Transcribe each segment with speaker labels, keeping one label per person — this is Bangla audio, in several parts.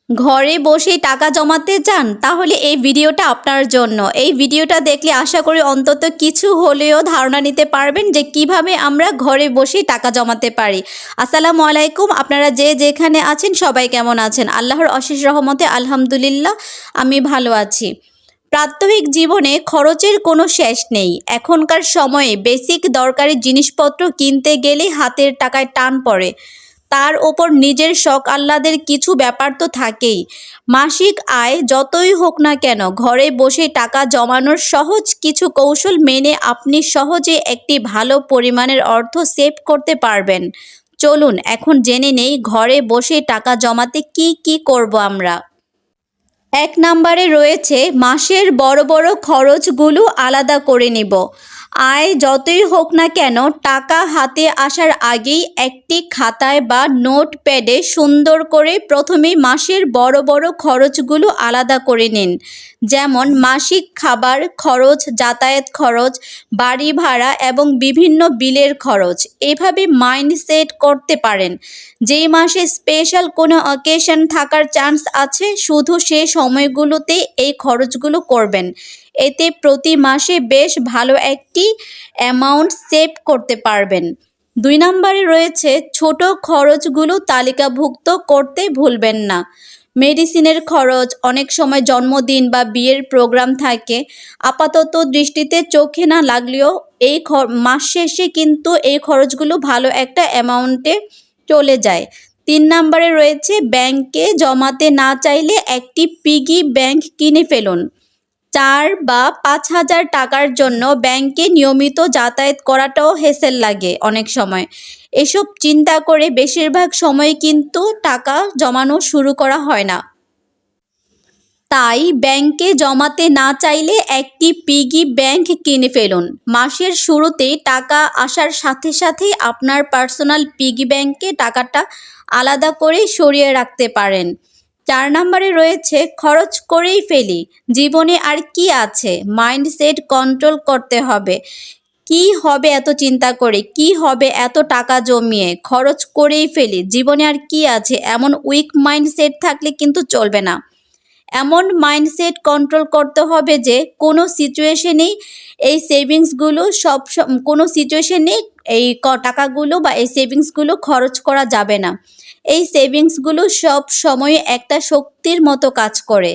Speaker 1: ঘরে বসেই টাকা জমাতে চান? তাহলে এই ভিডিওটা আপনার জন্য। এই ভিডিওটা দেখলে আশা করি অন্তত কিছু হলেও ধারণা নিতে পারবেন যে কিভাবে আমরা ঘরে বসেই টাকা জমাতে পারি। আসসালামু আলাইকুম, আপনারা যে যেখানে আছেন সবাই কেমন আছেন? আল্লাহর অশেষ রহমতে আলহামদুলিল্লাহ আমি ভালো আছি। প্রাত্যহিক জীবনে খরচের কোনো শেষ নেই। এখনকার সময়ে বেসিক দরকারি জিনিসপত্র কিনতে গেলেই হাতের টাকায় টান পড়ে। তার ওপর নিজের শখ আহ্লাদের কিছু ব্যাপার তো থাকেই। মাসিক আয় যতই হোক না কেন, ঘরে বসে টাকা জমানোর সহজ কিছু কৌশল মেনে আপনি সহজে একটি ভালো পরিমাণের অর্থ সেভ করতে পারবেন। চলুন এখন জেনে নেই ঘরে বসে টাকা জমাতে কি কি করব আমরা। ১ নম্বরে রয়েছে মাসের বড় বড় খরচগুলো আলাদা করে নিব। আয় যতই হোক না কেন, টাকা হাতে আসার আগেই একটি খাতায় বা নোটপ্যাডে সুন্দর করে প্রথমেই মাসের বড় বড় খরচগুলো আলাদা করে নিন। যেমন মাসিক খাবার খরচ, যাতায়াত খরচ, বাড়ি ভাড়া এবং বিভিন্ন বিলের খরচ। এভাবে মাইন্ড সেট করতে পারেন যেই মাসে স্পেশাল কোনো অকেশন থাকার চান্স আছে, শুধু সে সময়গুলোতে এই খরচগুলো করবেন। এতে প্রতি মাসে বেশ ভালো একটি অ্যামাউন্ট সেভ করতে পারবেন। ২ নম্বরে রয়েছে ছোট খরচগুলো তালিকাভুক্ত করতে ভুলবেন না। মেডিসিনের খরচ, অনেক সময় জন্মদিন বা বিয়ের প্রোগ্রাম থাকে। আপাতত দৃষ্টিতে চোখে না লাগলেও এই মাস শেষে কিন্তু এই খরচগুলো ভালো একটা অ্যামাউন্টে চলে যায়। ৩ নম্বরে রয়েছে ব্যাংকে জমাতে না চাইলে একটি পিগি ব্যাংক কিনে ফেলুন। ৪ বা ৫,০০০ টাকার জন্য ব্যাংকে নিয়মিত যাতায়াত করাটাও হ্যাসেল লাগে অনেক সময়। এসব চিন্তা করে বেশিরভাগ সময় কিন্তু টাকা জমানো শুরু করা হয় না। তাই ব্যাংকে জমাতে না চাইলে একটি পিগি ব্যাংক কিনে ফেলুন। মাসের শুরুতেই টাকা আসার সাথে সাথেই আপনার পার্সোনাল পিগি ব্যাংকে টাকাটা আলাদা করে সরিয়ে রাখতে পারেন। ৪ নম্বরে রয়েছে খরচ করেই ফেলি, জীবনে আর কি আছে। মাইন্ডসেট কন্ট্রোল করতে হবে। কি হবে এত চিন্তা করে, কি হবে এত টাকা জমিয়ে, খরচ করেই ফেলি, জীবনে আর কি আছে, এমন উইক মাইন্ডসেট থাকলে কিন্তু চলবে না। এমন মাইন্ডসেট কন্ট্রোল করতে হবে যে কোনো সিচুয়েশনেই এই সেভিংসগুলো কোনো সিচুয়েশনেই এই টাকাগুলো বা এই সেভিংসগুলো খরচ করা যাবে না। এই সেভিংসগুলো সব সময় একটা শক্তির মতো কাজ করে।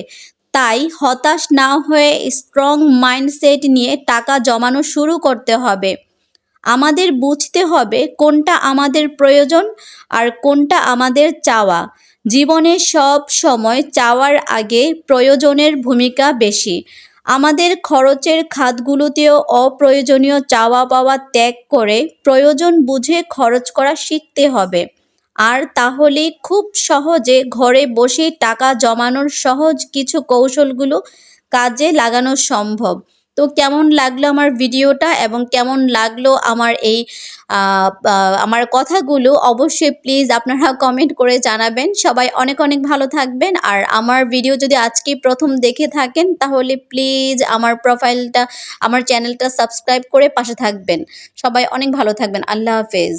Speaker 1: তাই হতাশ না হয়ে স্ট্রং মাইন্ডসেট নিয়ে টাকা জমানো শুরু করতে হবে। আমাদের বুঝতে হবে কোনটা আমাদের প্রয়োজন আর কোনটা আমাদের চাওয়া। জীবনে সব সময় চাওয়ার আগে প্রয়োজনের ভূমিকা বেশি। আমাদের খরচের খাতগুলোতেও অপ্রয়োজনীয় চাওয়া পাওয়া ত্যাগ করে প্রয়োজন বুঝে খরচ করা শিখতে হবে। আর তাহলেই খুব সহজে ঘরে বসেই টাকা জমানোর সহজ কিছু কৌশলগুলো কাজে লাগানো সম্ভব। তো কেমন লাগলো আমার ভিডিওটা এবং কেমন লাগলো আমার এই আমার কথাগুলো অবশ্যই প্লিজ আপনারা কমেন্ট করে জানাবেন। সবাই অনেক অনেক ভালো থাকবেন। আর আমার ভিডিও যদি আজকেই প্রথম দেখে থাকেন তাহলে প্লিজ আমার চ্যানেলটা সাবস্ক্রাইব করে পাশে থাকবেন। সবাই অনেক ভালো থাকবেন। আল্লাহ হাফেজ।